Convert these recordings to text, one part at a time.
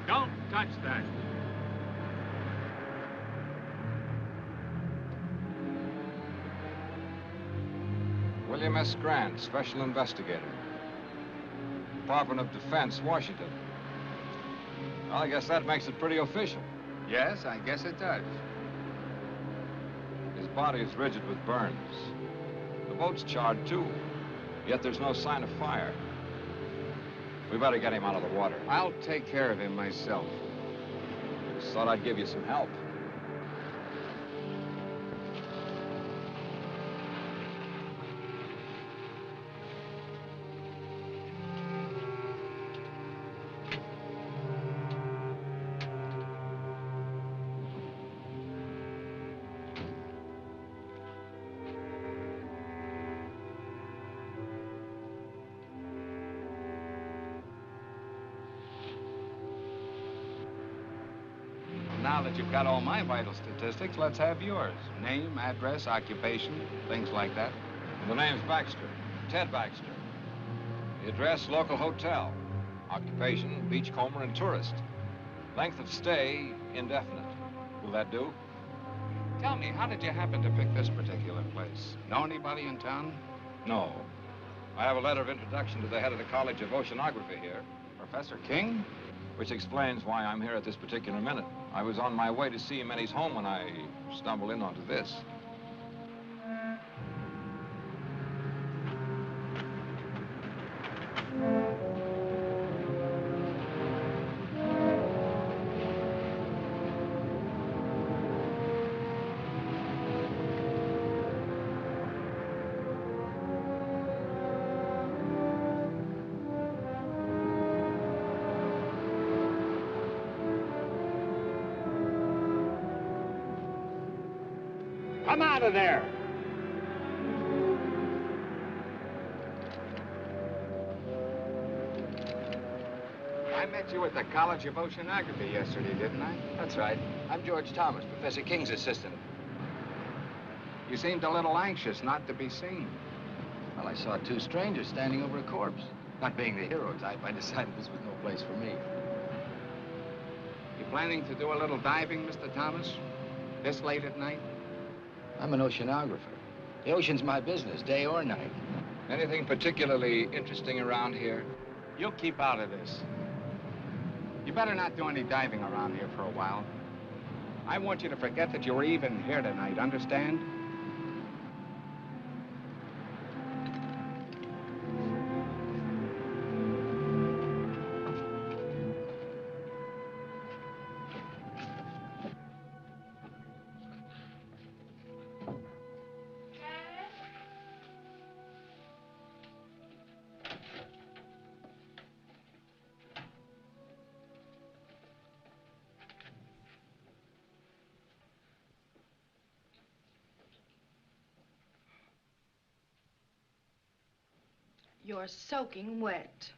Don't touch that. William S. Grant, Special Investigator. Department of Defense, Washington. Well, I guess that makes it pretty official. Yes, I guess it does. His body is rigid with burns. The boat's charred, too. Yet there's no sign of fire. We better get him out of the water. I'll take care of him myself. Just thought I'd give you some help. Now that you've got all my vital statistics, let's have yours. Name, address, occupation, things like that. The name's Baxter, Ted Baxter. The address, local hotel. Occupation, beachcomber and tourist. Length of stay, indefinite. Will that do? Tell me, how did you happen to pick this particular place? Know anybody in town? No. I have a letter of introduction to the head of the College of Oceanography here. Professor King? Which explains why I'm here at this particular minute. I was on my way to see him at his home when I stumbled in onto this. Come out of there! I met you at the College of Oceanography yesterday, didn't I? That's right. I'm George Thomas, Professor King's assistant. You seemed a little anxious not to be seen. Well, I saw two strangers standing over a corpse. Not being the hero type, I decided this was no place for me. You planning to do a little diving, Mr. Thomas? This late at night? I'm an oceanographer. The ocean's my business, day or night. Anything particularly interesting around here? You'll keep out of this. You better not do any diving around here for a while. I want you to forget that you were even here tonight, understand? You're soaking wet.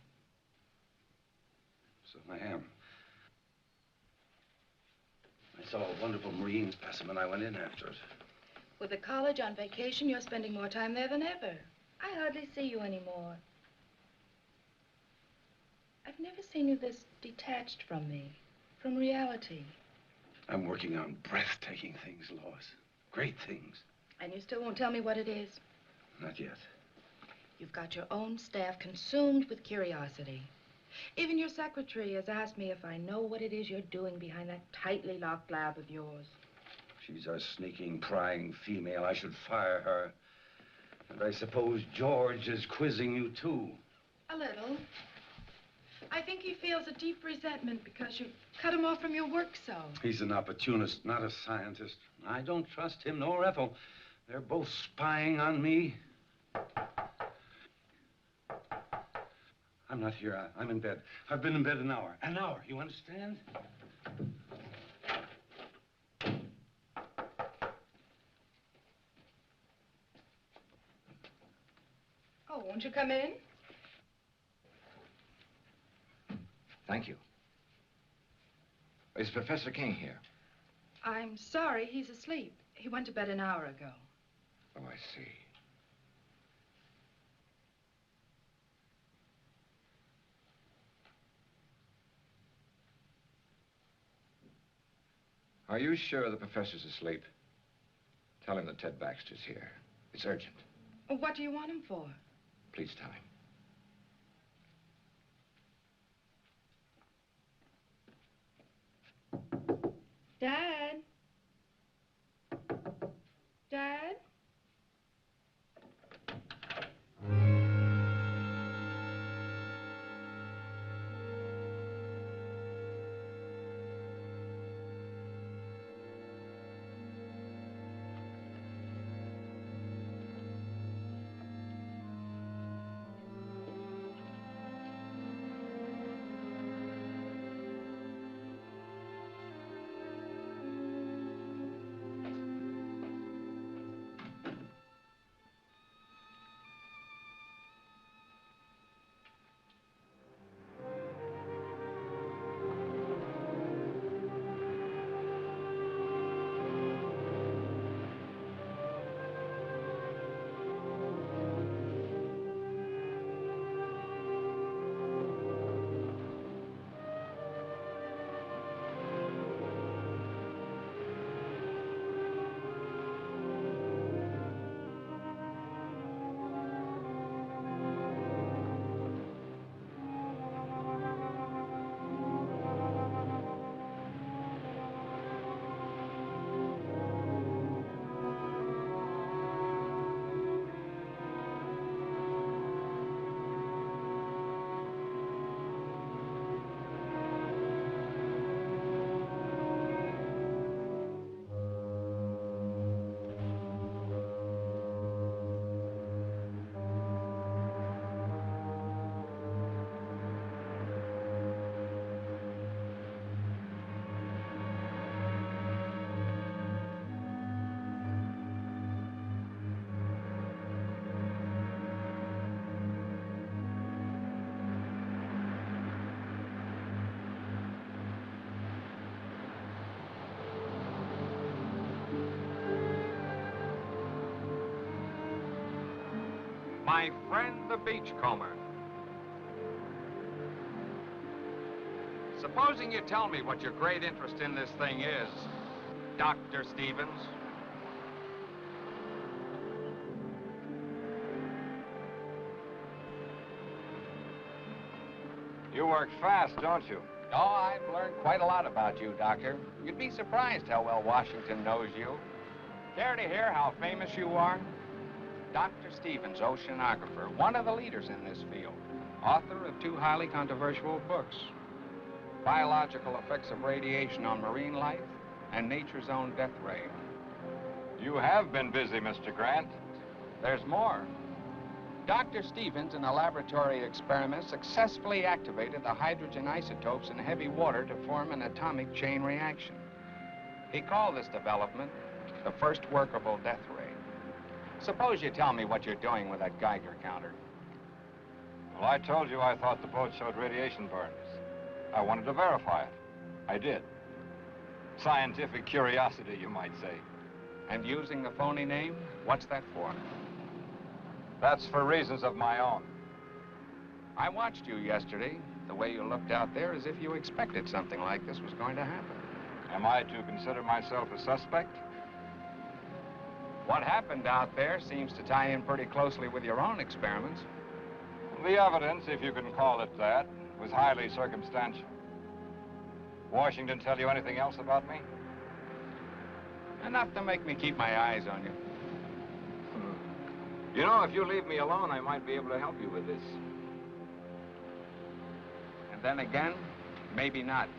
So I am. I saw a wonderful marine specimen. I went in after it. With the college on vacation, you're spending more time there than ever. I hardly see you anymore. I've never seen you this detached from me, from reality. I'm working on breathtaking things, Lois. Great things. And you still won't tell me what it is? Not yet. You've got your own staff consumed with curiosity. Even your secretary has asked me if I know what it is you're doing behind that tightly locked lab of yours. She's a sneaking, prying female. I should fire her. And I suppose George is quizzing you, too. A little. I think he feels a deep resentment because you've cut him off from your work so. He's an opportunist, not a scientist. I don't trust him nor Ethel. They're both spying on me. I'm not here. I'm in bed. I've been in bed an hour. An hour, you understand? Oh, won't you come in? Thank you. Is Professor King here? I'm sorry, he's asleep. He went to bed an hour ago. Oh, I see. Are you sure the professor's asleep? Tell him that Ted Baxter's here. It's urgent. What do you want him for? Please tell him. Dad? Dad? My friend the beachcomber. Supposing you tell me what your great interest in this thing is, Dr. Stevens. You work fast, don't you? Oh, I've learned quite a lot about you, Doctor. You'd be surprised how well Washington knows you. Care to hear how famous you are? Dr. Stevens, oceanographer, one of the leaders in this field, author of 2 highly controversial books, Biological Effects of Radiation on Marine Life and Nature's Own Death Ray. You have been busy, Mr. Grant. There's more. Dr. Stevens, in a laboratory experiment, successfully activated the hydrogen isotopes in heavy water to form an atomic chain reaction. He called this development the first workable death ray. Suppose you tell me what you're doing with that Geiger counter. Well, I told you I thought the boat showed radiation burns. I wanted to verify it. I did. Scientific curiosity, you might say. And using the phony name, what's that for? That's for reasons of my own. I watched you yesterday. The way you looked out there as if you expected something like this was going to happen. Am I to consider myself a suspect? What happened out there seems to tie in pretty closely with your own experiments. The evidence, if you can call it that, was highly circumstantial. Washington tell you anything else about me? Enough to make me keep my eyes on you. You know, if you leave me alone, I might be able to help you with this. And then again, maybe not.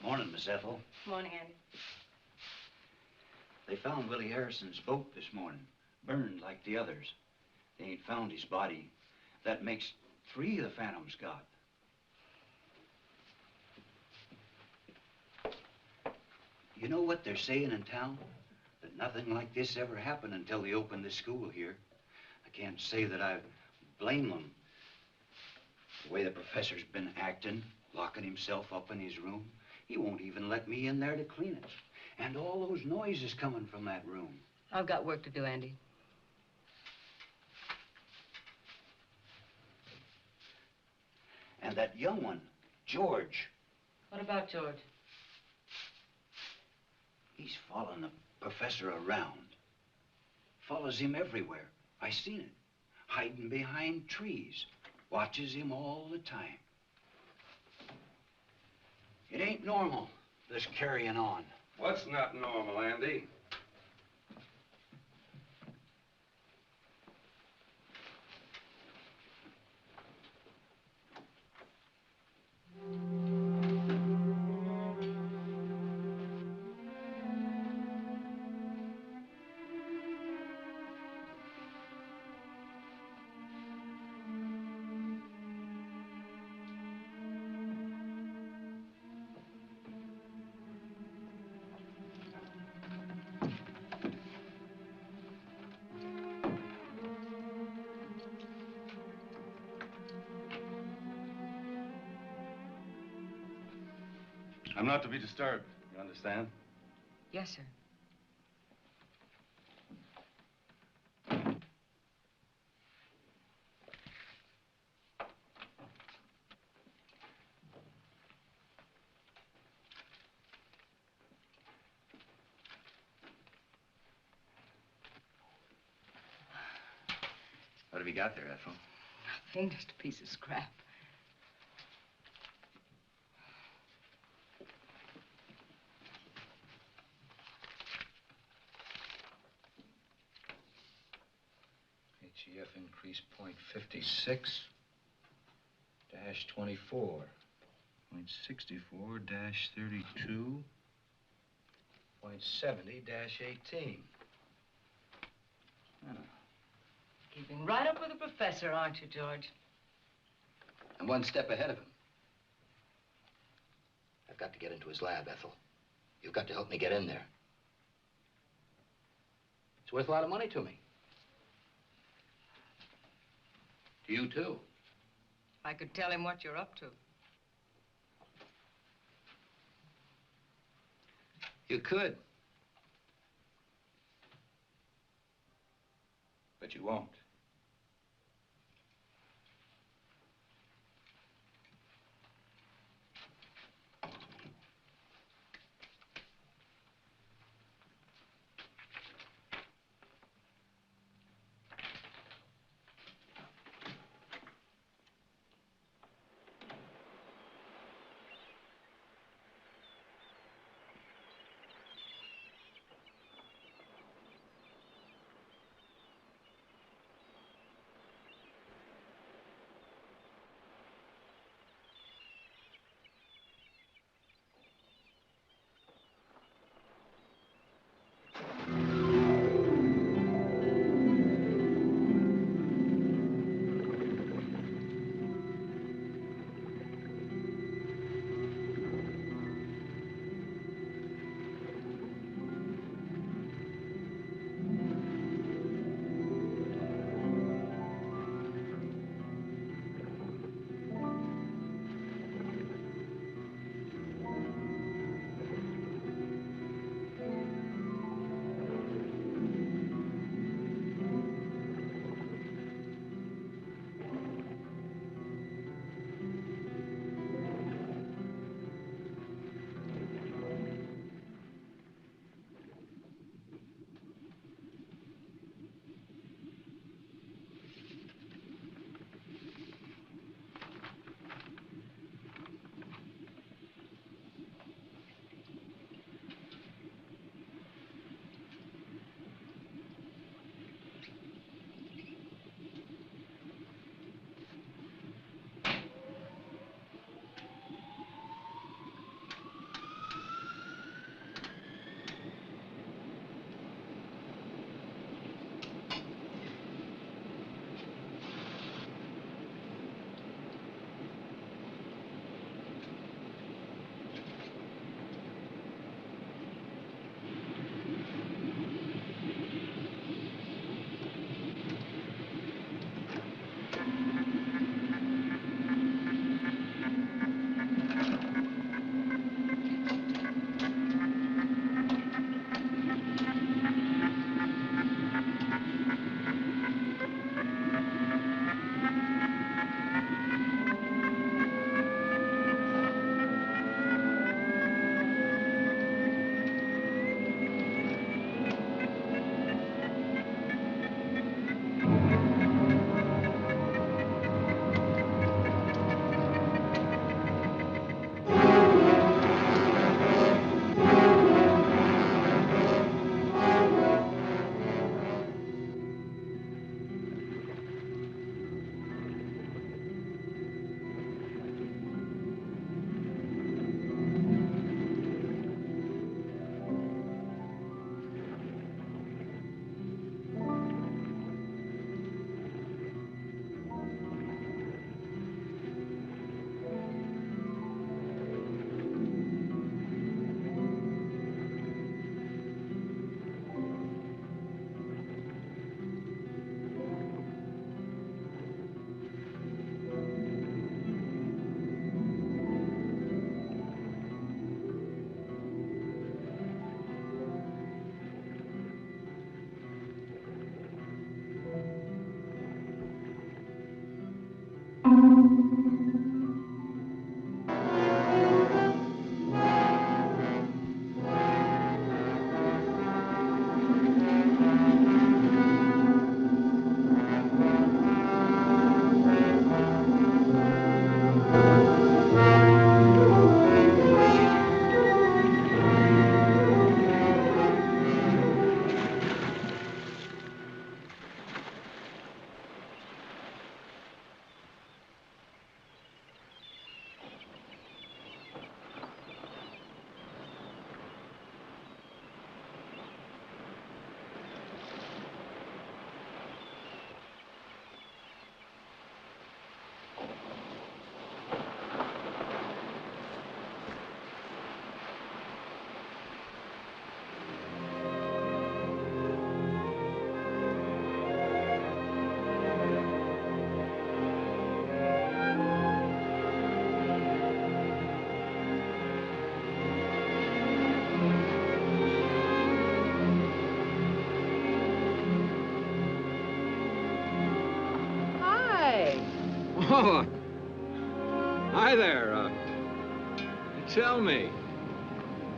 Morning, Miss Ethel. Morning, Andy. They found Willie Harrison's boat this morning, burned like the others. They ain't found his body. That makes 3 the Phantoms got. You know what they're saying in town? That nothing like this ever happened until they opened this school here. I can't say that I blame them. The way the professor's been acting, locking himself up in his room. He won't even let me in there to clean it. And all those noises coming from that room. I've got work to do, Andy. And that young one, George. What about George? He's following the professor around. Follows him everywhere. I seen it. Hiding behind trees. Watches him all the time. It ain't normal, this carrying on. What's not normal, Andy? I'm not to be disturbed, you understand? Yes, sir. What have you got there, Ethel? Nothing, just a piece of scrap. HEF increase 0.56 dash 24. 0.64 dash 32. .70-18. Keeping right up with the professor, aren't you, George? I'm one step ahead of him. I've got to get into his lab, Ethel. You've got to help me get in there. It's worth a lot of money to me. To you, too. I could tell him what you're up to. You could. But you won't. Oh, hi there. Tell me,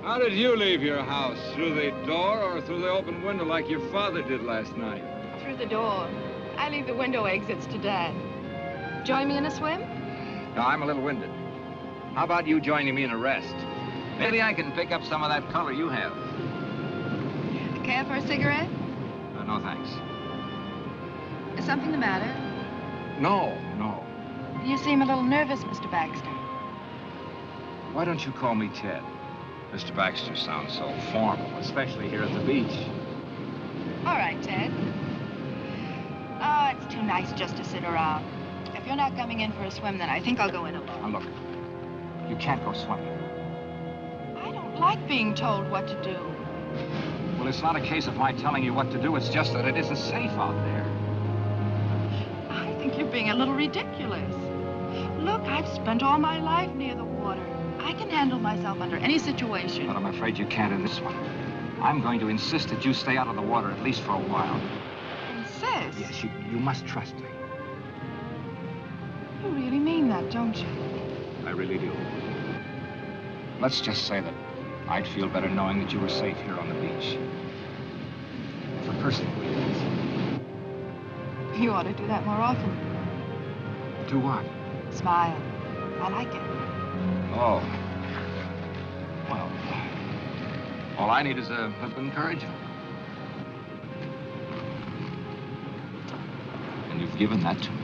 how did you leave your house? Through the door or through the open window like your father did last night? Through the door. I leave the window exits to Dad. Join me in a swim? No, I'm a little winded. How about you joining me in a rest? Maybe I can pick up some of that color you have. Care for a cigarette? No, thanks. Is something the matter? No. You seem a little nervous, Mr. Baxter. Why don't you call me Ted? Mr. Baxter sounds so formal, especially here at the beach. All right, Ted. Oh, it's too nice just to sit around. If you're not coming in for a swim, then I think I'll go in alone. Now, look, you can't go swimming. I don't like being told what to do. Well, it's not a case of my telling you what to do. It's just that it isn't safe out there. I think you're being a little ridiculous. Look, I've spent all my life near the water. I can handle myself under any situation. But I'm afraid you can't in this one. I'm going to insist that you stay out of the water, at least for a while. Insist? Yes, you must trust me. You really mean that, don't you? I really do. Let's just say that I'd feel better knowing that you were safe here on the beach. For personal reasons. You ought to do that more often. Do what? Smile. I like it. Oh. Well, all I need is a little encouragement. And you've given that to me.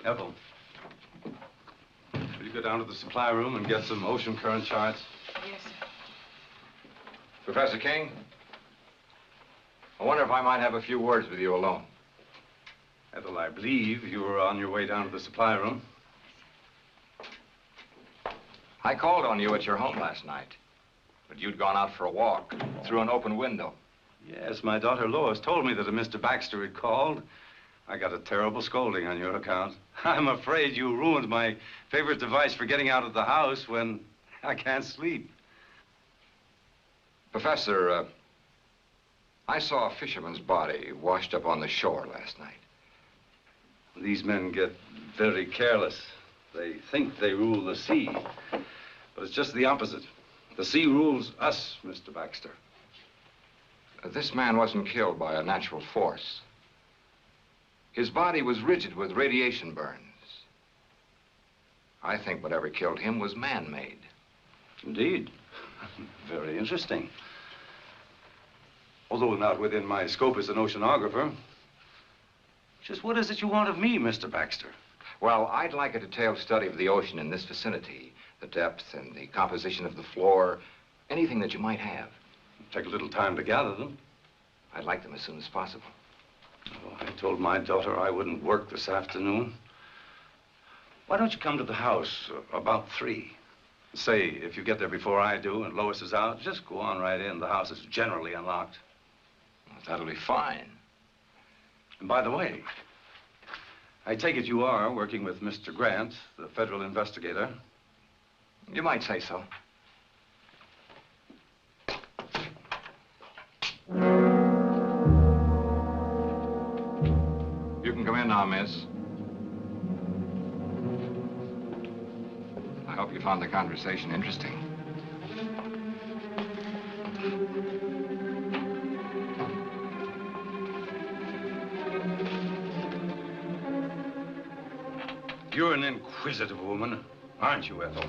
Ethel, will you go down to the supply room and get some ocean current charts? Yes, sir. Professor King, I wonder if I might have a few words with you alone. Ethel, I believe you were on your way down to the supply room. I called on you at your home last night, but you'd gone out for a walk through an open window. Yes, my daughter Lois told me that a Mr. Baxter had called. I got a terrible scolding on your account. I'm afraid you ruined my favorite device for getting out of the house when I can't sleep. Professor, I saw a fisherman's body washed up on the shore last night. These men get very careless. They think they rule the sea, but it's just the opposite. The sea rules us, Mr. Baxter. This man wasn't killed by a natural force. His body was rigid with radiation burns. I think whatever killed him was man-made. Indeed. Very interesting. Although not within my scope as an oceanographer. Just what is it you want of me, Mr. Baxter? Well, I'd like a detailed study of the ocean in this vicinity, the depth and the composition of the floor, anything that you might have. Take a little time to gather them. I'd like them as soon as possible. Oh, I told my daughter I wouldn't work this afternoon. Why don't you come to the house about 3? Say, if you get there before I do and Lois is out, just go on right in. The house is generally unlocked. Well, that'll be fine. And by the way, I take it you are working with Mr. Grant, the federal investigator. You might say so. You can come in now, miss. I hope you found the conversation interesting. You're an inquisitive woman, aren't you, Ethel?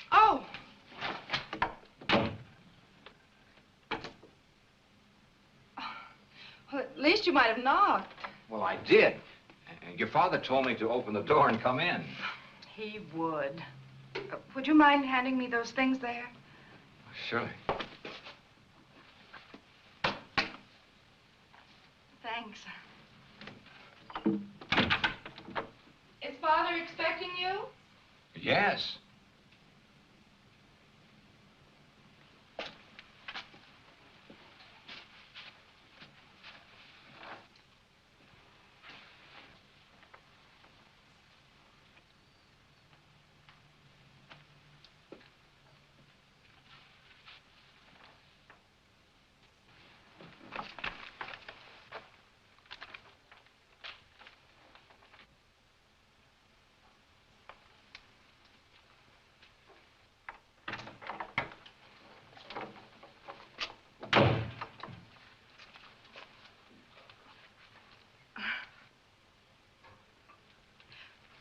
Oh! Well, at least you might have knocked. Well, I did. And your father told me to open the door and come in. He would. Would you mind handing me those things there? Surely. Thanks. Is Father expecting you? Yes.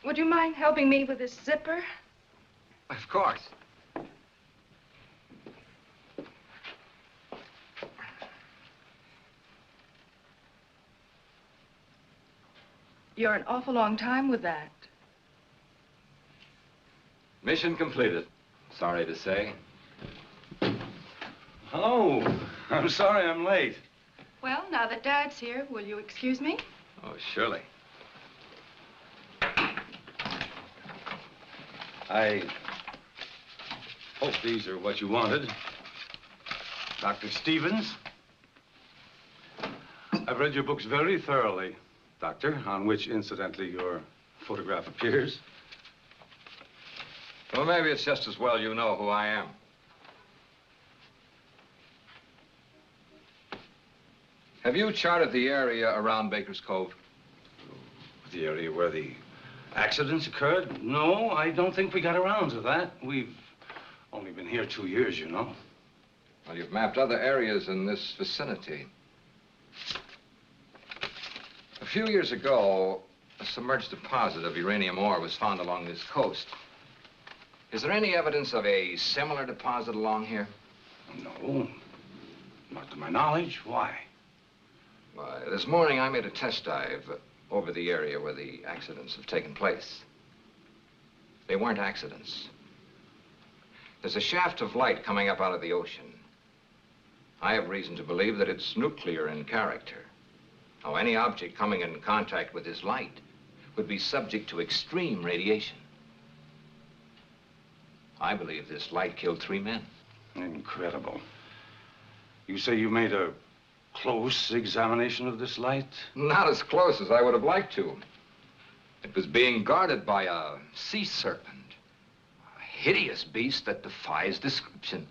Would you mind helping me with this zipper? Of course. You're an awful long time with that. Mission completed. Sorry to say. Hello. I'm sorry I'm late. Well, now that Dad's here, will you excuse me? Oh, surely. I hope these are what you wanted. Dr. Stevens. I've read your books very thoroughly, Doctor, on which, incidentally, your photograph appears. Well, maybe it's just as well you know who I am. Have you charted the area around Baker's Cove? The area where the accidents occurred? No, I don't think we got around to that. We've only been here 2 years, you know. Well, you've mapped other areas in this vicinity. A few years ago, a submerged deposit of uranium ore was found along this coast. Is there any evidence of a similar deposit along here? No, not to my knowledge. Why? Why, this morning I made a test dive over the area where the accidents have taken place. They weren't accidents. There's a shaft of light coming up out of the ocean. I have reason to believe that it's nuclear in character. Now, any object coming in contact with this light would be subject to extreme radiation. I believe this light killed 3 men. Incredible. You say you made a close examination of this light? Not as close as I would have liked to. It was being guarded by a sea serpent, a hideous beast that defies description.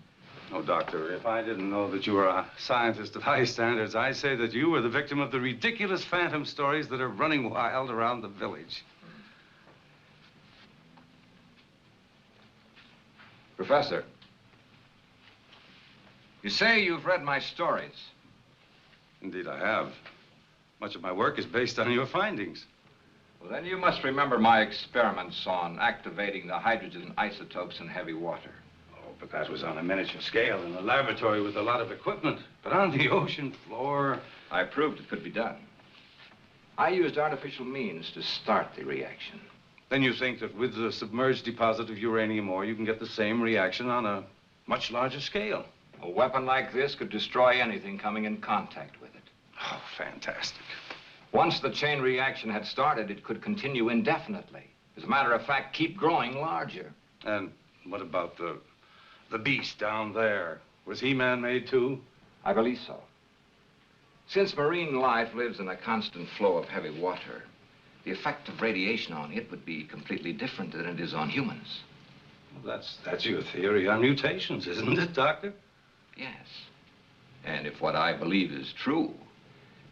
Oh, Doctor, if I didn't know that you were a scientist of high standards, I'd say that you were the victim of the ridiculous phantom stories that are running wild around the village. Professor, you say you've read my stories. Indeed, I have. Much of my work is based on your findings. Well, then you must remember my experiments on activating the hydrogen isotopes in heavy water. Oh, but that was on a miniature scale in a laboratory with a lot of equipment. But on the ocean floor... I proved it could be done. I used artificial means to start the reaction. Then you think that with the submerged deposit of uranium ore, you can get the same reaction on a much larger scale? A weapon like this could destroy anything coming in contact with it. Oh, fantastic. Once the chain reaction had started, it could continue indefinitely. As a matter of fact, keep growing larger. And what about the beast down there? Was he man-made too? I believe so. Since marine life lives in a constant flow of heavy water, the effect of radiation on it would be completely different than it is on humans. Well, that's your theory on mutations, isn't it, Doctor? Yes. And if what I believe is true,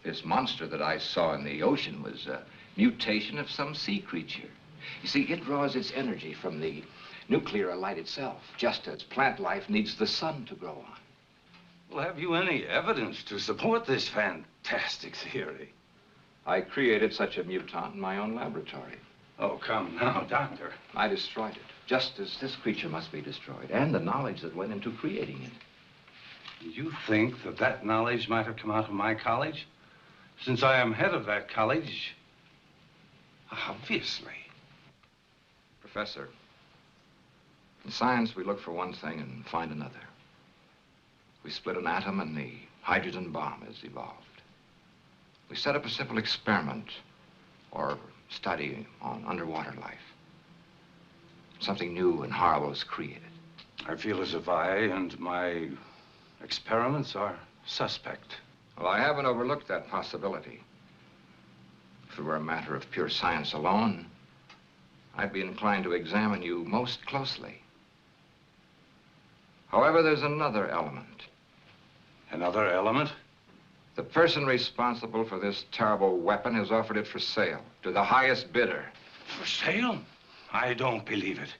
this monster that I saw in the ocean was a mutation of some sea creature. You see, it draws its energy from the nuclear light itself, just as plant life needs the sun to grow on. Well, have you any evidence to support this fantastic theory? I created such a mutant in my own laboratory. Oh, come now, Doctor. I destroyed it, just as this creature must be destroyed, and the knowledge that went into creating it. You think that that knowledge might have come out of my college? Since I am head of that college, obviously. Professor, in science, we look for one thing and find another. We split an atom and the hydrogen bomb has evolved. We set up a simple experiment or study on underwater life. Something new and horrible is created. I feel as if I and my experiments are suspect. Well, I haven't overlooked that possibility. If it were a matter of pure science alone, I'd be inclined to examine you most closely. However, there's another element. Another element? The person responsible for this terrible weapon has offered it for sale to the highest bidder. For sale? I don't believe it.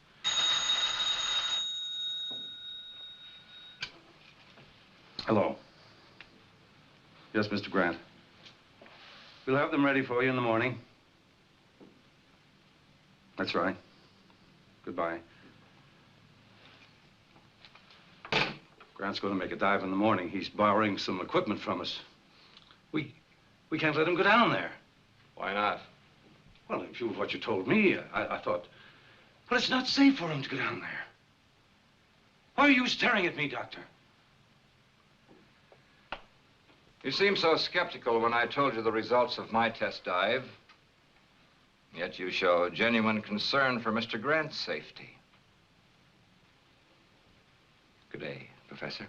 Hello. Yes, Mr. Grant. We'll have them ready for you in the morning. That's right. Goodbye. Grant's going to make a dive in the morning. He's borrowing some equipment from us. We can't let him go down there. Why not? Well, in view of what you told me, I thought... Well, it's not safe for him to go down there. Why are you staring at me, Doctor? You seemed so skeptical when I told you the results of my test dive. Yet you show genuine concern for Mr. Grant's safety. Good day, Professor.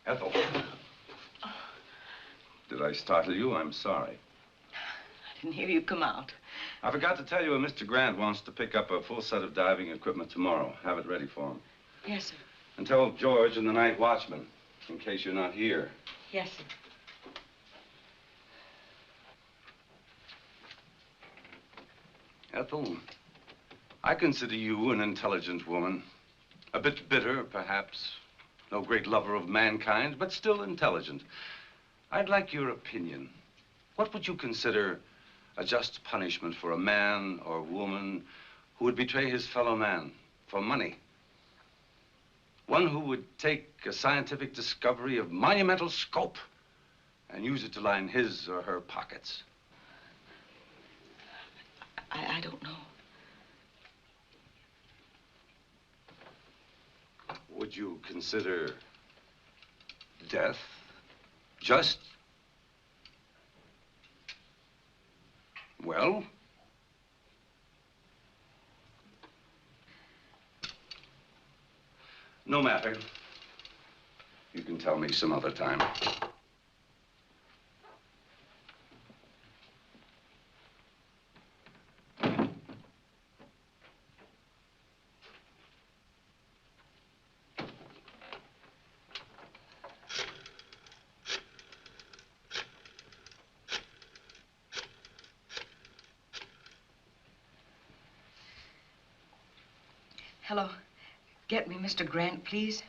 Ethel. Did I startle you? I'm sorry. I didn't hear you come out. I forgot to tell you, Mr. Grant wants to pick up a full set of diving equipment tomorrow. Have it ready for him. Yes, sir. And tell George and the night watchman, in case you're not here. Yes, sir. Ethel, I consider you an intelligent woman. A bit bitter, perhaps. No great lover of mankind, but still intelligent. I'd like your opinion. What would you consider a just punishment for a man or woman who would betray his fellow man for money? One who would take a scientific discovery of monumental scope and use it to line his or her pockets. I don't know. Would you consider death just? Well? No matter. You can tell me some other time. Hello. Get me Mr. Grant, please.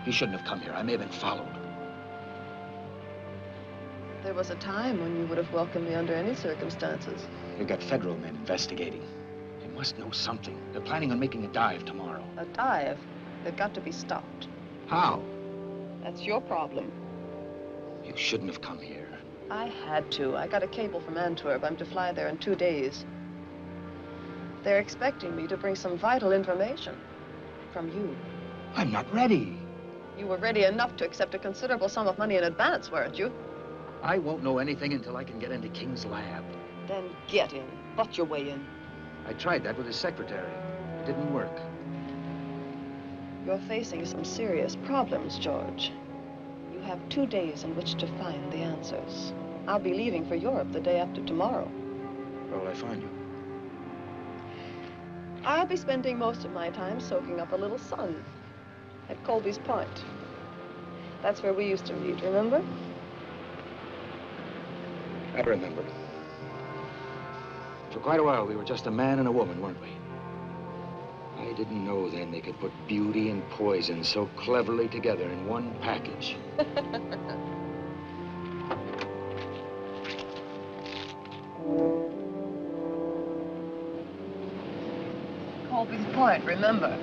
He shouldn't have come here. I may have been followed. There was a time when you would have welcomed me under any circumstances. They've got federal men investigating. They must know something. They're planning on making a dive tomorrow. A dive? They've got to be stopped. How? That's your problem. You shouldn't have come here. I had to. I got a cable from Antwerp. I'm to fly there in 2 days. They're expecting me to bring some vital information from you. I'm not ready. You were ready enough to accept a considerable sum of money in advance, weren't you? I won't know anything until I can get into King's lab. Then get in. Butt your way in. I tried that with his secretary. It didn't work. You're facing some serious problems, George. You have 2 days in which to find the answers. I'll be leaving for Europe the day after tomorrow. Where will I find you? I'll be spending most of my time soaking up a little sun at Colby's Point. That's where we used to meet, remember? I remember. For quite a while, we were just a man and a woman, weren't we? I didn't know then they could put beauty and poison so cleverly together in one package. Colby's Point, remember?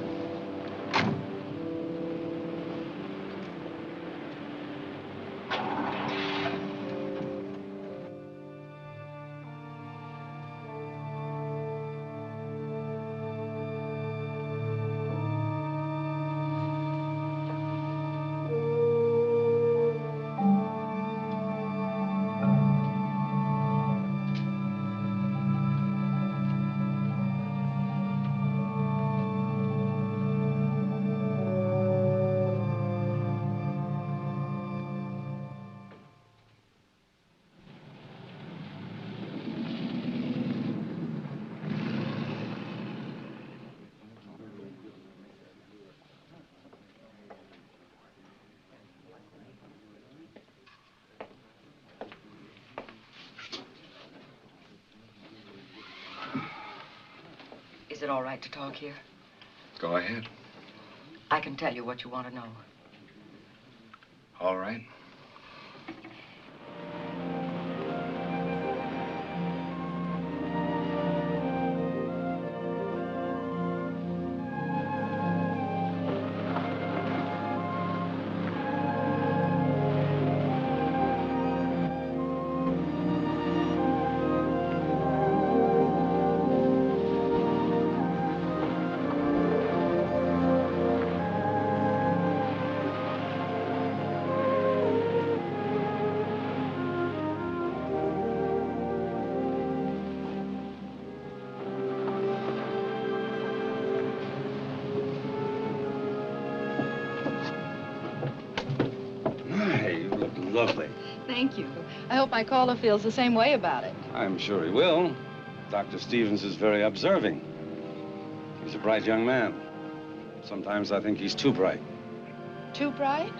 Is it all right to talk here? Go ahead. I can tell you what you want to know. All right. Lovely. Thank you. I hope my caller feels the same way about it. I'm sure he will. Dr. Stevens is very observing. He's a bright young man. Sometimes I think he's too bright. Too bright?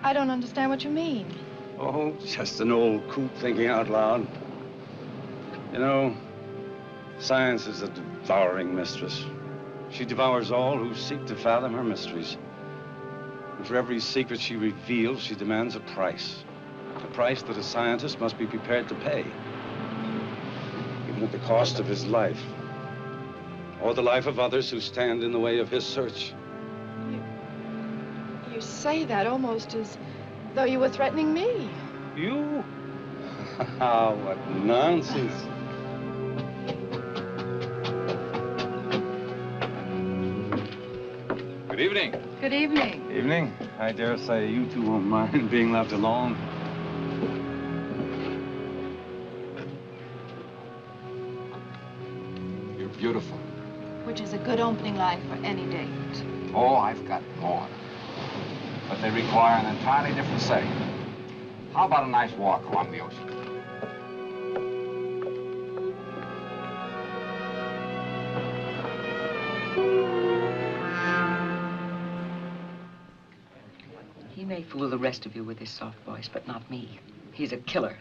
I don't understand what you mean. Oh, just an old coot thinking out loud. You know, science is a devouring mistress. She devours all who seek to fathom her mysteries. And for every secret she reveals, she demands a price. A price that a scientist must be prepared to pay. Even at the cost of his life. Or the life of others who stand in the way of his search. You say that almost as though you were threatening me. You? What nonsense. Good evening. Good evening. Evening. I dare say you two won't mind being left alone. You're beautiful. Which is a good opening line for any date. Oh, I've got more. But they require an entirely different setting. How about a nice walk along the ocean? He may fool the rest of you with his soft voice, but not me. He's a killer.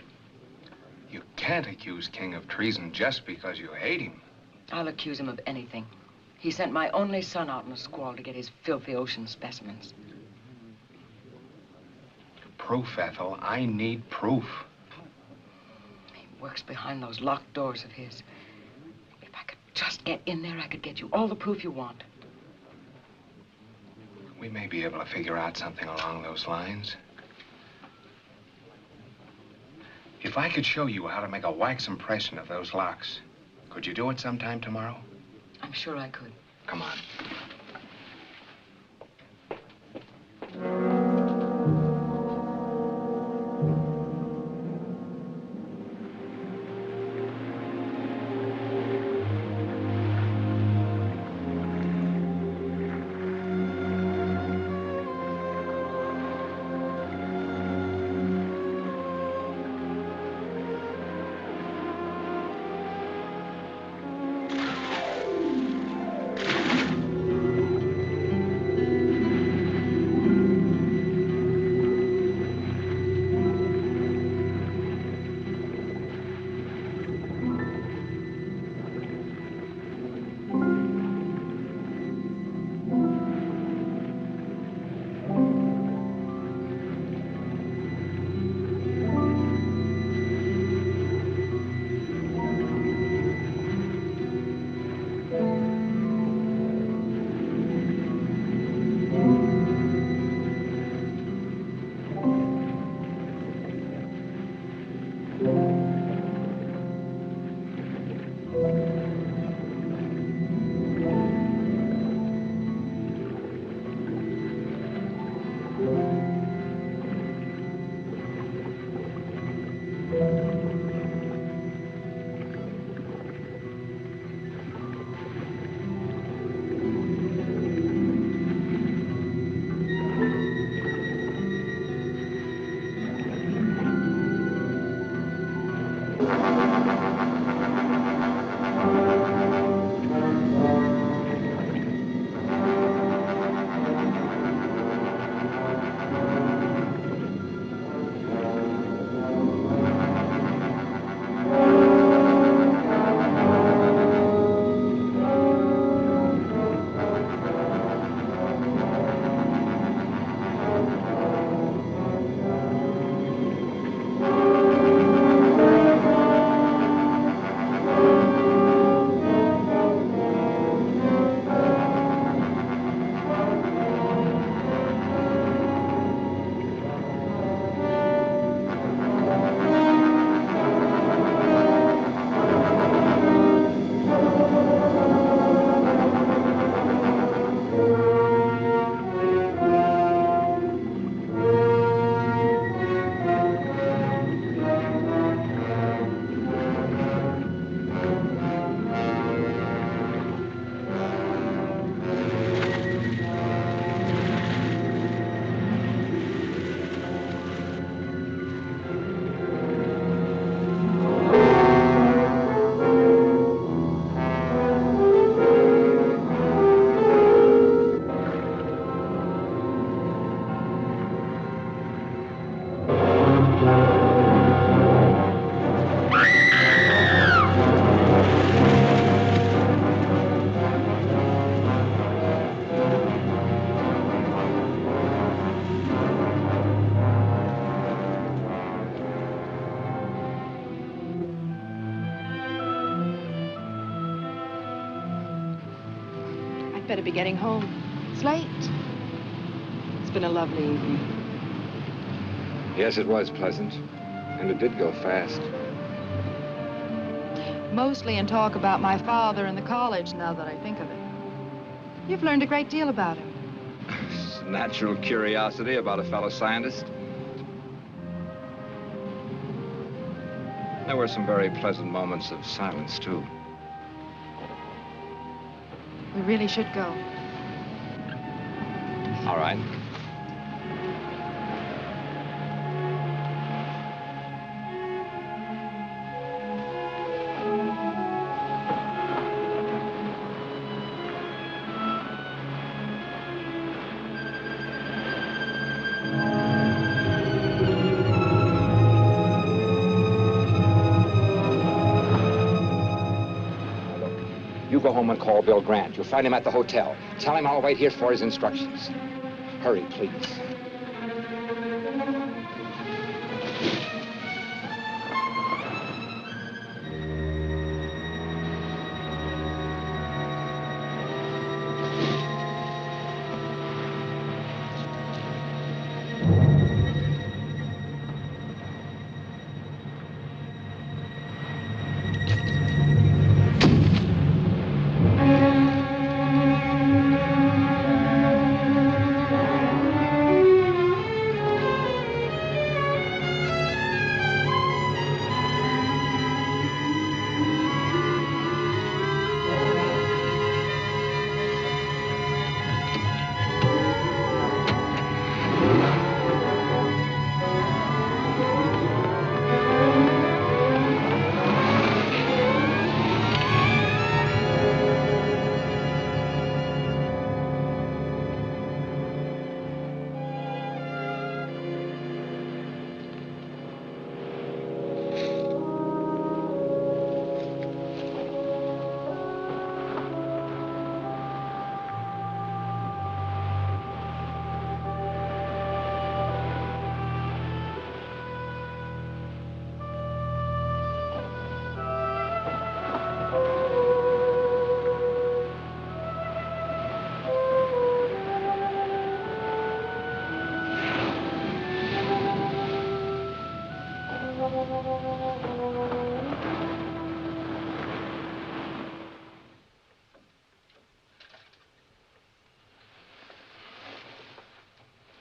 You can't accuse King of treason just because you hate him. I'll accuse him of anything. He sent my only son out in a squall to get his filthy ocean specimens. Proof, Ethel. I need proof. He works behind those locked doors of his. If I could just get in there, I could get you all the proof you want. We may be able to figure out something along those lines. If I could show you how to make a wax impression of those locks, could you do it sometime tomorrow? I'm sure I could. Come on. Better be getting home. It's late. It's been a lovely evening. Yes, it was pleasant. And it did go fast. Mostly in talk about my father and the college, now that I think of it. You've learned a great deal about him. natural curiosity about a fellow scientist. There were some very pleasant moments of silence, too. We really should go. All right. You go home and call Bill Grant. You'll find him at the hotel. Tell him I'll wait here for his instructions. Hurry, please.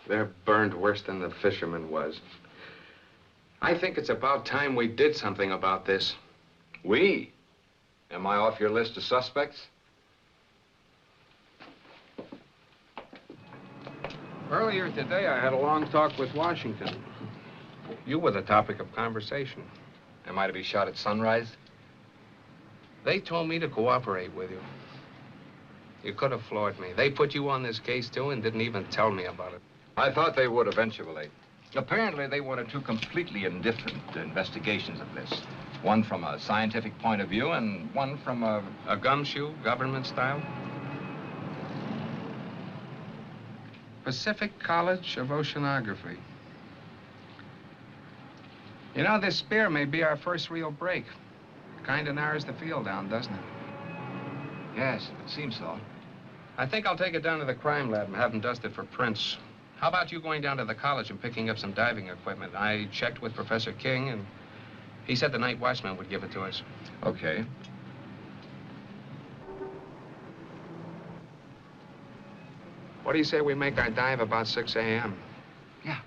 They're burned worse than the fisherman was. I think it's about time we did something about this. We? Am I off your list of suspects? Earlier today, I had a long talk with Washington. You were the topic of conversation. Am I to be shot at sunrise? They told me to cooperate with you. You could have floored me. They put you on this case, too, and didn't even tell me about it. I thought they would eventually. Apparently, they wanted two completely indifferent investigations of this. One from a scientific point of view and one from a gumshoe, government style? Pacific College of Oceanography. You know, this spear may be our first real break. Kind of narrows the field down, doesn't it? Yes, it seems so. I think I'll take it down to the crime lab and have them dust it for prints. How about you going down to the college and picking up some diving equipment? I checked with Professor King, and he said the night watchman would give it to us. Okay. What do you say we make our dive about 6 a.m.? Yeah.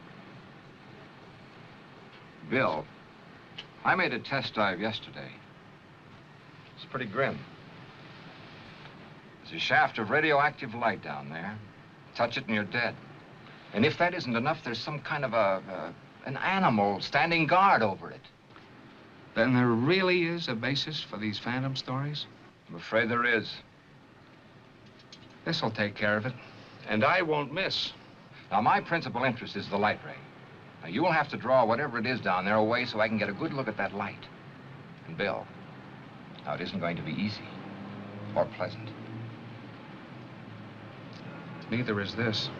Bill, I made a test dive yesterday. It's pretty grim. There's a shaft of radioactive light down there. Touch it and you're dead. And if that isn't enough, there's some kind of an animal standing guard over it. Then there really is a basis for these phantom stories? I'm afraid there is. This'll take care of it. And I won't miss. Now, my principal interest is the light ray. Now, you will have to draw whatever it is down there away so I can get a good look at that light. And Bill, now, it isn't going to be easy or pleasant. Neither is this.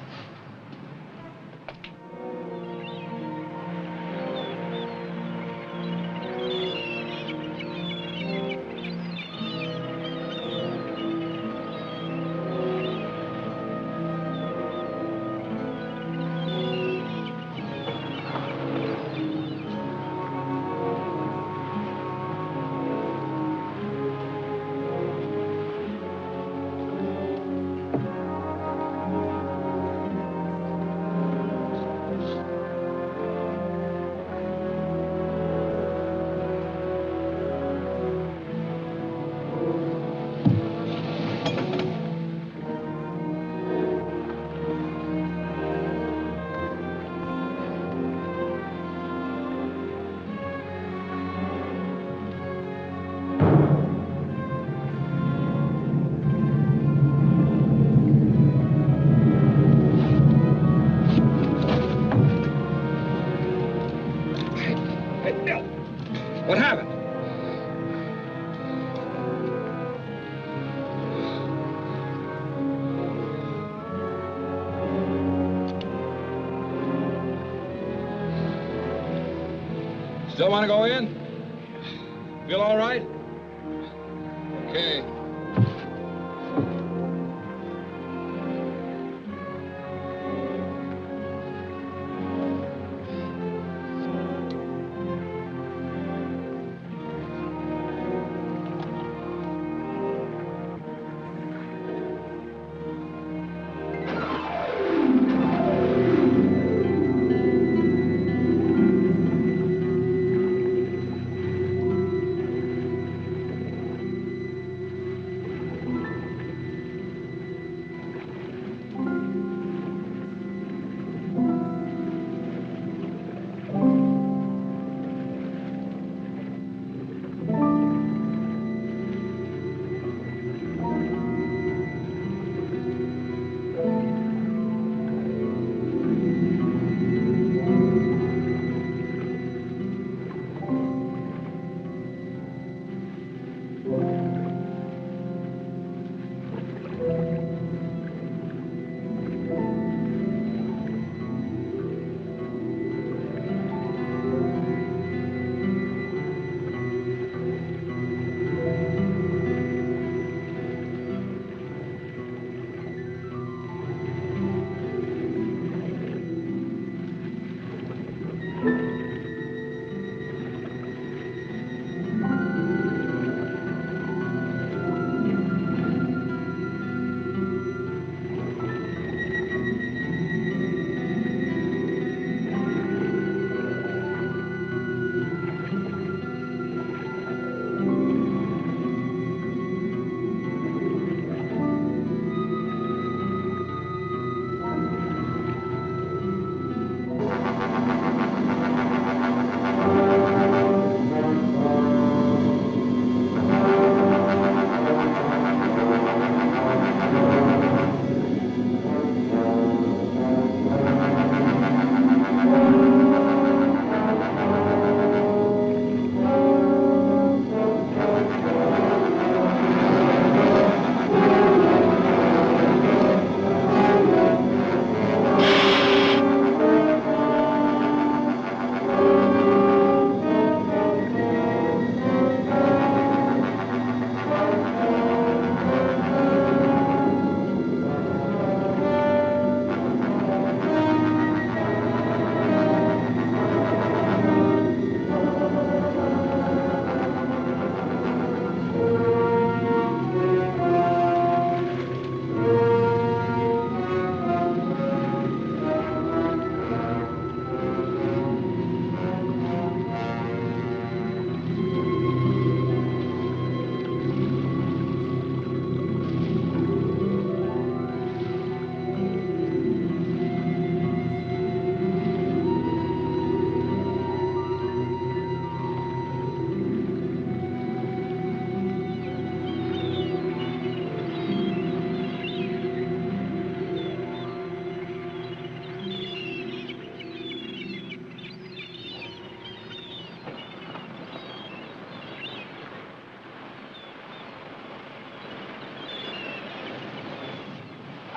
haven't. Still want to go in? Feel all right? Okay.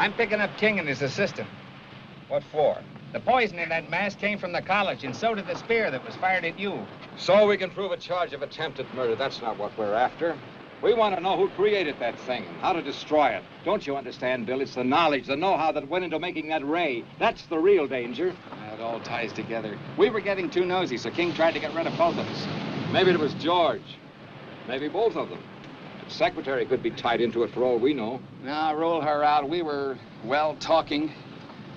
I'm picking up King and his assistant. What for? The poison in that mask came from the college, and so did the spear that was fired at you. So we can prove a charge of attempted murder. That's not what we're after. We want to know who created that thing and how to destroy it. Don't you understand, Bill? It's the knowledge, the know-how that went into making that ray. That's the real danger. It all ties together. We were getting too nosy, so King tried to get rid of both of us. Maybe it was George. Maybe both of them. The secretary could be tied into it for all we know. Now, rule her out. We were, well, talking.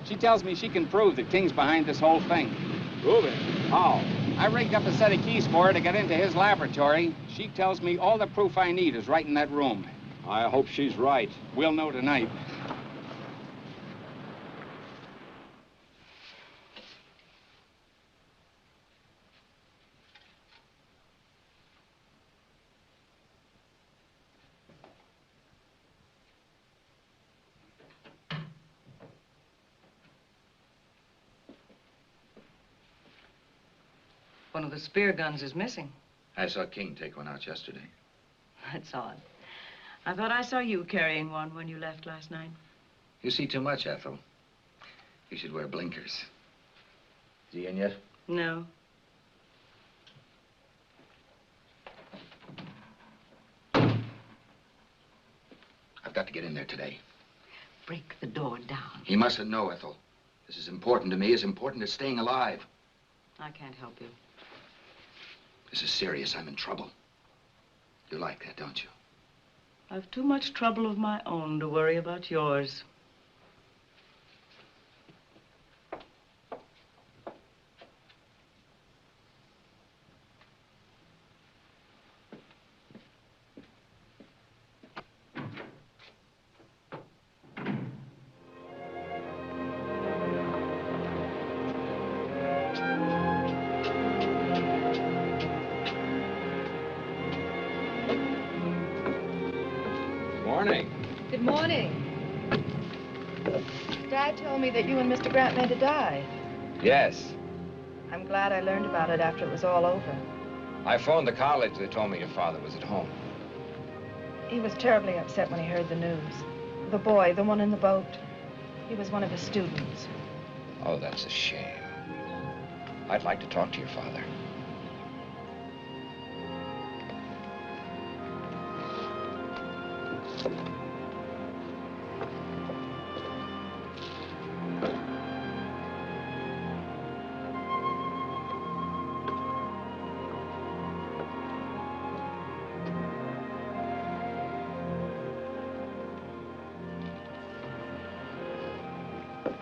She tells me she can prove that King's behind this whole thing. Prove it? How? I rigged up a set of keys for her to get into his laboratory. She tells me all the proof I need is right in that room. I hope she's right. We'll know tonight. One of the spear guns is missing. I saw King take one out yesterday. That's odd. I thought I saw you carrying one when you left last night. You see too much, Ethel. You should wear blinkers. Is he in yet? No. I've got to get in there today. Break the door down. He mustn't know, Ethel. This is important to me, as important as staying alive. I can't help you. This is serious. I'm in trouble. You like that, don't you? I've too much trouble of my own to worry about yours. Morning. Good morning. Dad told me that you and Mr. Grant made a dive. Yes. I'm glad I learned about it after it was all over. I phoned the college. They told me your father was at home. He was terribly upset when he heard the news. The boy, the one in the boat, he was one of his students. Oh, that's a shame. I'd like to talk to your father.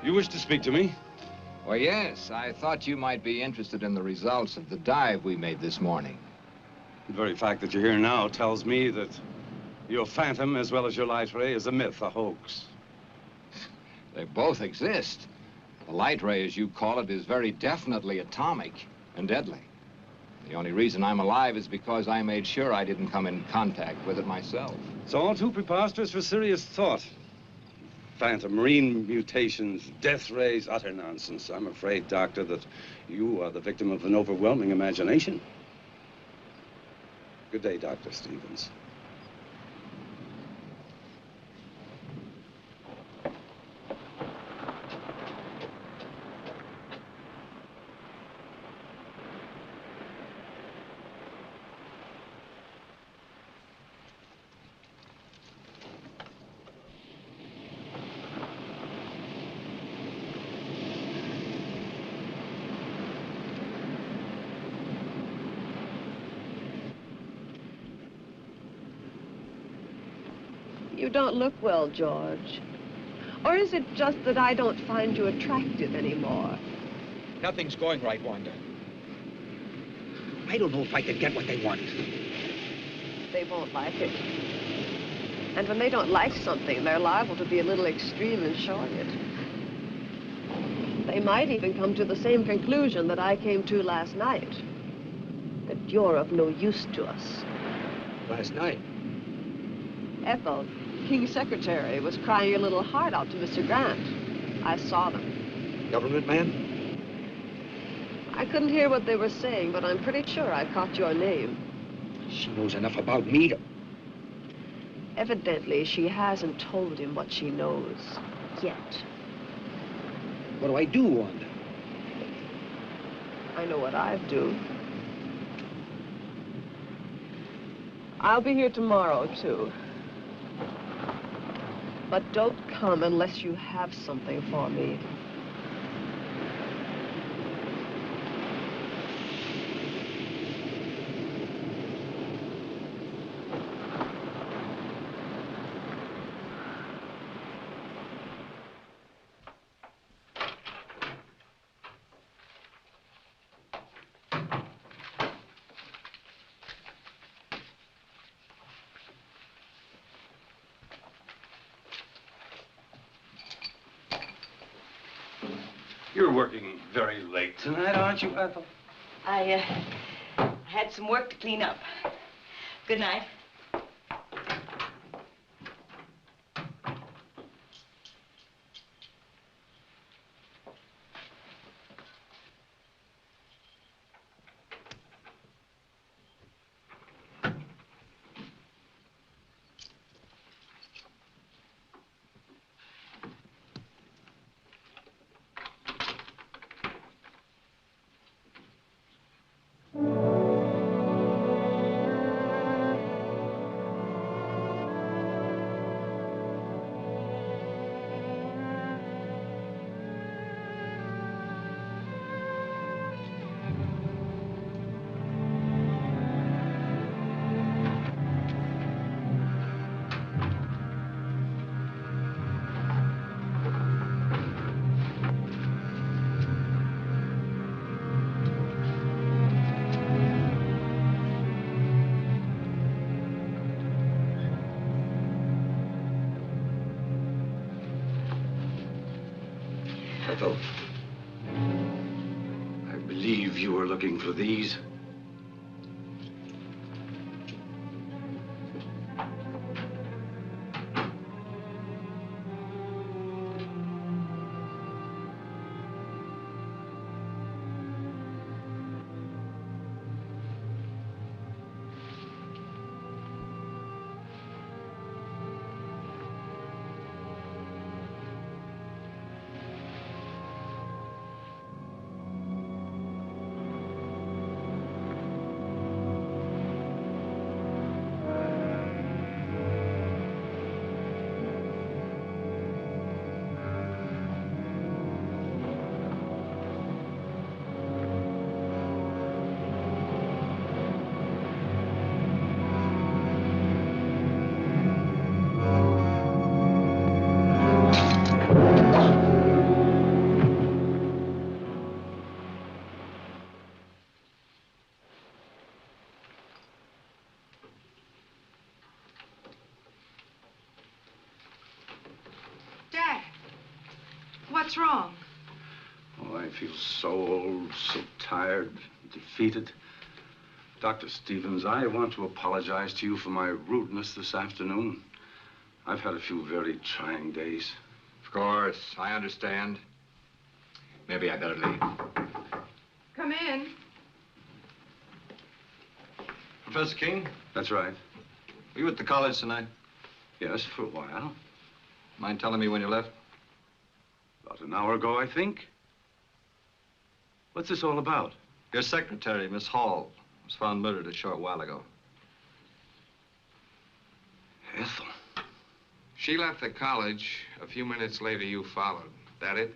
You wish to speak to me? Well, yes. I thought you might be interested in the results of the dive we made this morning. The very fact that you're here now tells me that your phantom, as well as your light ray, is a myth, a hoax. They both exist. The light ray, as you call it, is very definitely atomic and deadly. The only reason I'm alive is because I made sure I didn't come in contact with it myself. It's all too preposterous for serious thought. Phantom, marine mutations, death rays, utter nonsense. I'm afraid, Doctor, that you are the victim of an overwhelming imagination. Good day, Dr. Stevens. You don't look well, George. Or is it just that I don't find you attractive anymore? Nothing's going right, Wanda. I don't know if I can get what they want. They won't like it. And when they don't like something, they're liable to be a little extreme in showing it. They might even come to the same conclusion that I came to last night. That you're of no use to us. Last night? Ethel, King's secretary, was crying her little heart out to Mr. Grant. I saw them. Government man? I couldn't hear what they were saying, but I'm pretty sure I caught your name. She knows enough about me to... Evidently, she hasn't told him what she knows. Yet. What do I do, Wanda? I know what I'd do. I'll be here tomorrow, too. But don't come unless you have something for me. You're working very late tonight, aren't you, Ethel? I had some work to clean up. Good night. Ethel, I believe you were looking for these. Dad, what's wrong? Oh, I feel so old, so tired, defeated. Dr. Stevens, I want to apologize to you for my rudeness this afternoon. I've had a few very trying days. Of course, I understand. Maybe I better leave. Come in. Professor King, That's right. were you at the college tonight? Yes, for a while. Mind telling me when you left? About an hour ago, I think. What's this all about? Your secretary, Miss Hall, was found murdered a short while ago. Ethel. She left the college. A few minutes later, you followed. That it?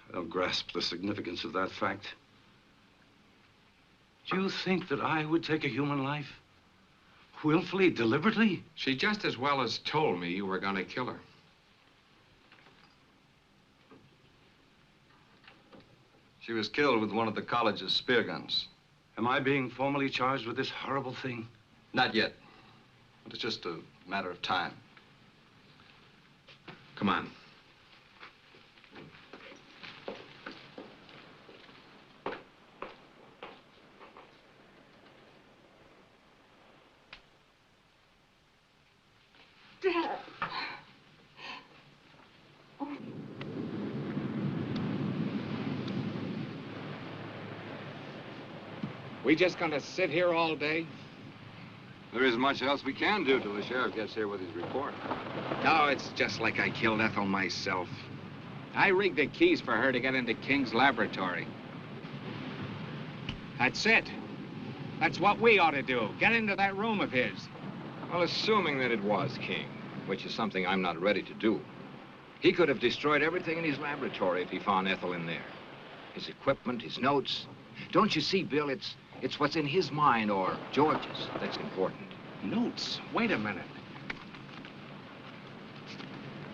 I don't grasp the significance of that fact. Do you think that I would take a human life? Willfully, deliberately? She just as well as told me you were going to kill her. She was killed with one of the college's spear guns. Am I being formally charged with this horrible thing? Not yet. But it's just a matter of time. Come on. Dad. We just gonna sit here all day? There isn't much else we can do till the sheriff gets here with his report. No, it's just like I killed Ethel myself. I rigged the keys for her to get into King's laboratory. That's it. That's what we ought to do. Get into that room of his. Well, assuming that it was King, which is something I'm not ready to do, he could have destroyed everything in his laboratory if he found Ethel in there. His equipment, his notes. Don't you see, Bill, it's what's in his mind or George's that's important. Notes? Wait a minute.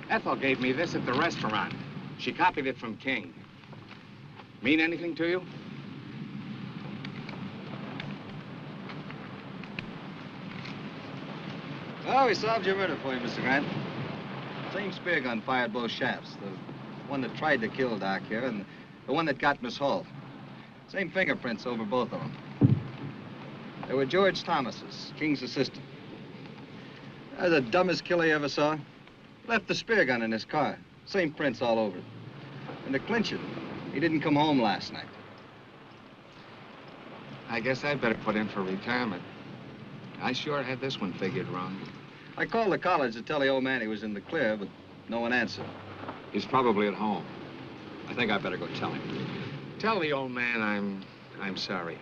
Ethel gave me this at the restaurant. She copied it from King. Mean anything to you? Oh, we solved your murder for you, Mr. Grant. Same spear gun fired both shafts. The one that tried to kill Doc here and the one that got Miss Hall. Same fingerprints over both of them. They were George Thomas's, King's assistant. That was the dumbest killer you ever saw. Left the spear gun in his car. Same prints all over it. And to clinch it, he didn't come home last night. I guess I'd better put in for retirement. I sure had this one figured wrong. I called the college to tell the old man he was in the clear, but no one answered. He's probably at home. I think I better go tell him. Tell the old man I'm sorry.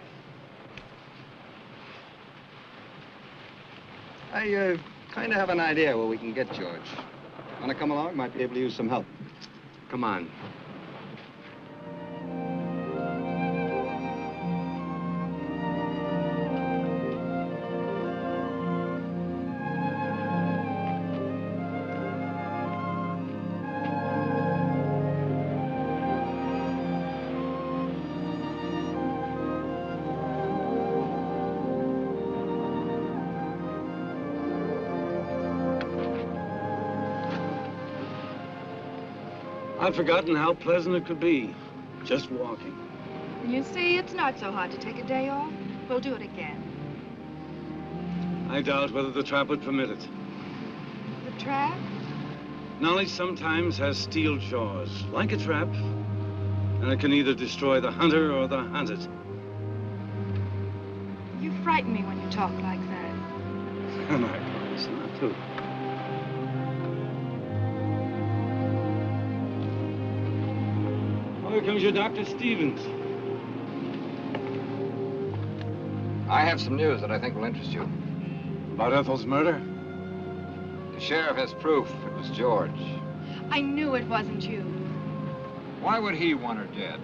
I kind of have an idea where we can get George. Want to come along? Might be able to use some help. Come on. I'd forgotten how pleasant it could be, just walking. You see, it's not so hard to take a day off. We'll do it again. I doubt whether the trap would permit it. The trap? Knowledge sometimes has steel jaws, like a trap, and it can either destroy the hunter or the hunted. You frighten me when you talk like that. And I promise not to. Oh, here comes your Dr. Stevens. I have some news that I think will interest you. About Ethel's murder? The sheriff has proof it was George. I knew it wasn't you. Why would he want her dead?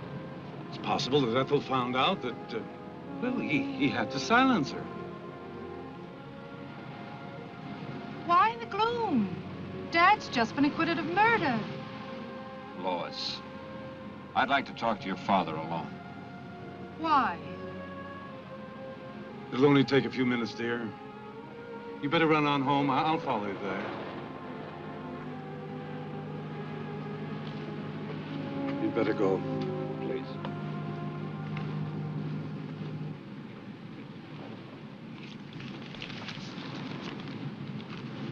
It's possible that Ethel found out that, well, he had to silence her. Why the gloom? Dad's just been acquitted of murder. Lois, I'd like to talk to your father alone. Why? It'll only take a few minutes, dear. You better run on home. I'll follow you there. You'd better go. Please.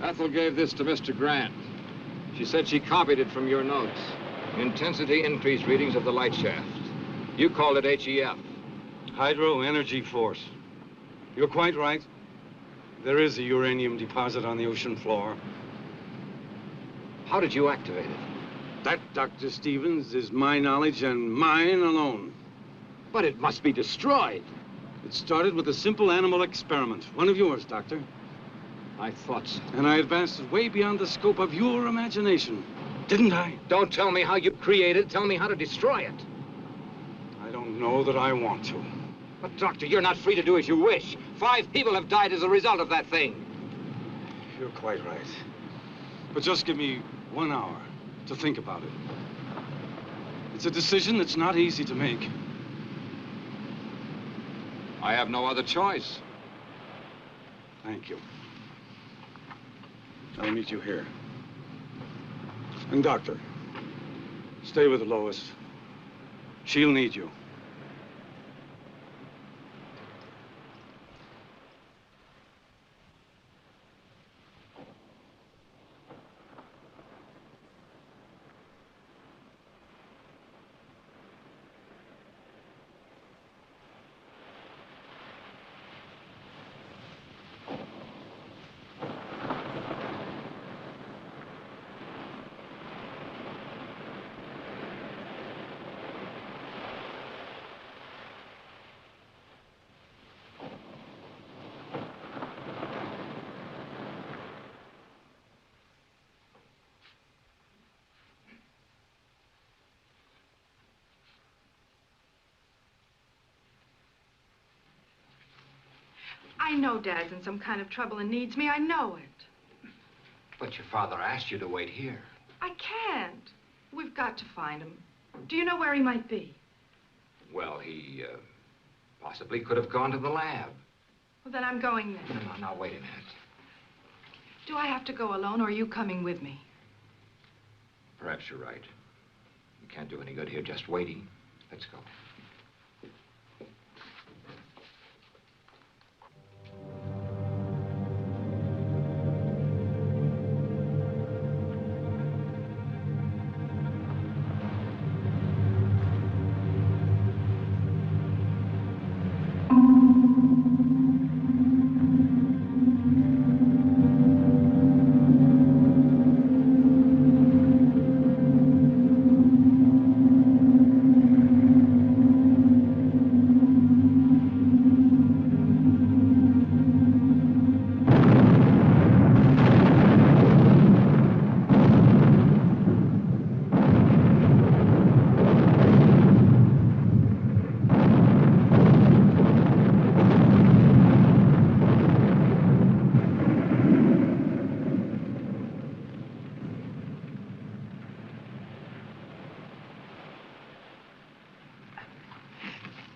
Ethel gave this to Mr. Grant. She said she copied it from your notes. Intensity increase readings of the light shaft. You called it HEF. Hydro Energy Force. You're quite right. There is a uranium deposit on the ocean floor. How did you activate it? That, Dr. Stevens, is my knowledge and mine alone. But it must be destroyed. It started with a simple animal experiment. One of yours, Doctor. I thought so. And I advanced it way beyond the scope of your imagination. Didn't I? Don't tell me how you created it. Tell me how to destroy it. I don't know that I want to. But, Doctor, you're not free to do as you wish. 5 people have died as a result of that thing. You're quite right. But just give me 1 hour to think about it. It's a decision that's not easy to make. I have no other choice. Thank you. I'll meet you here. And, Doctor, stay with Lois. She'll need you. I know Dad's in some kind of trouble and needs me. I know it. But your father asked you to wait here. I can't. We've got to find him. Do you know where he might be? Well, he possibly could have gone to the lab. Well, then I'm going there. No, now, wait a minute. Do I have to go alone, or are you coming with me? Perhaps you're right. You can't do any good here just waiting. Let's go.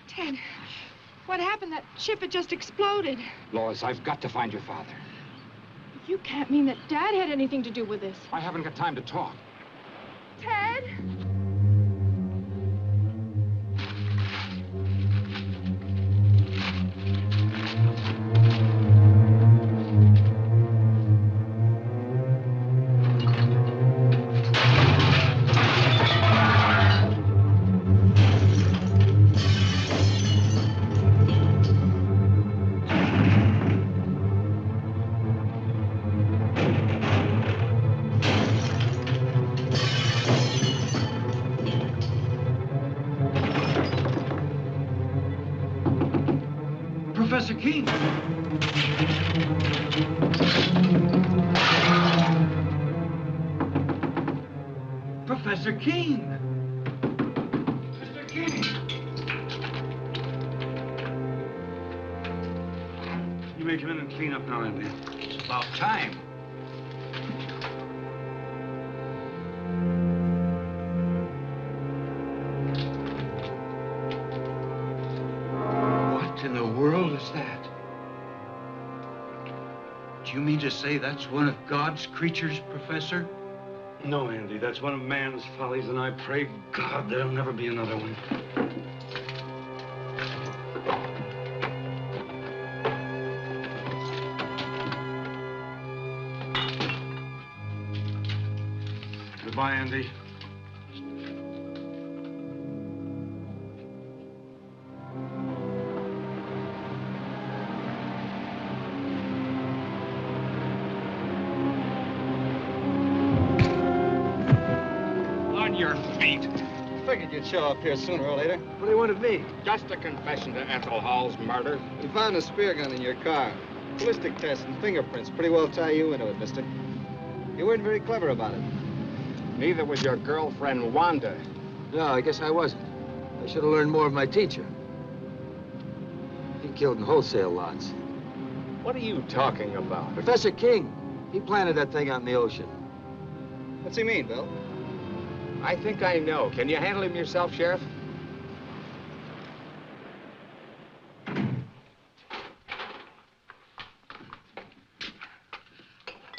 Ted, what happened? That ship had just exploded. Lois, I've got to find your father. You can't mean that Dad had anything to do with this. I haven't got time to talk. Ted? Professor King! Professor King! Mr. King! You may come in and clean up now, Andy. It's about time. What in the world is that? Do you mean to say that's one of God's creatures, Professor? No, Andy, that's one of man's follies, and I pray God there'll never be another one. Goodbye, Andy. On your feet. Figured you'd show up here sooner or later. What do you want of me? Just a confession to Ethel Hall's murder. We found a spear gun in your car. Ballistic test and fingerprints pretty well tie you into it, mister. You weren't very clever about it. Neither was your girlfriend, Wanda. No, I guess I wasn't. I should have learned more of my teacher. He killed in wholesale lots. What are you talking about? Professor King, he planted that thing out in the ocean. What's he mean, Bill? I think I know. Can you handle him yourself, Sheriff?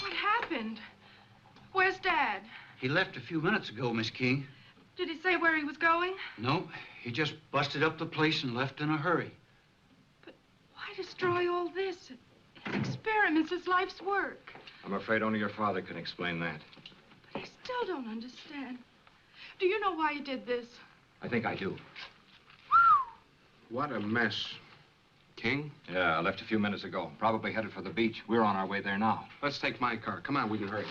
What happened? Where's Dad? He left a few minutes ago, Miss King. Did he say where he was going? No, he just busted up the place and left in a hurry. Why destroy all this? His experiments, his life's work. I'm afraid only your father can explain that. But I still don't understand. Do you know why he did this? I think I do. What a mess. King, Yeah, I left a few minutes ago. Probably headed for the beach. We're on our way there now. let's take my car. Come on, we can hurry.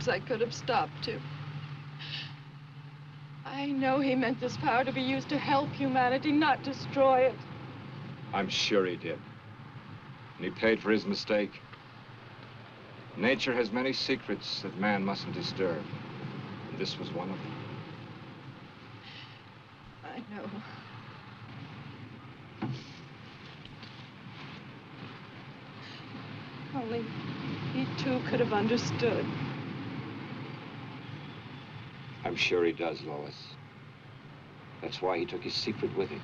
wish I could have stopped him. I know he meant this power to be used to help humanity, not destroy it. I'm sure he did. And he paid for his mistake. Nature has many secrets that man mustn't disturb. And this was one of them. I know. Only he too could have understood. I'm sure he does, Lois. That's why he took his secret with him.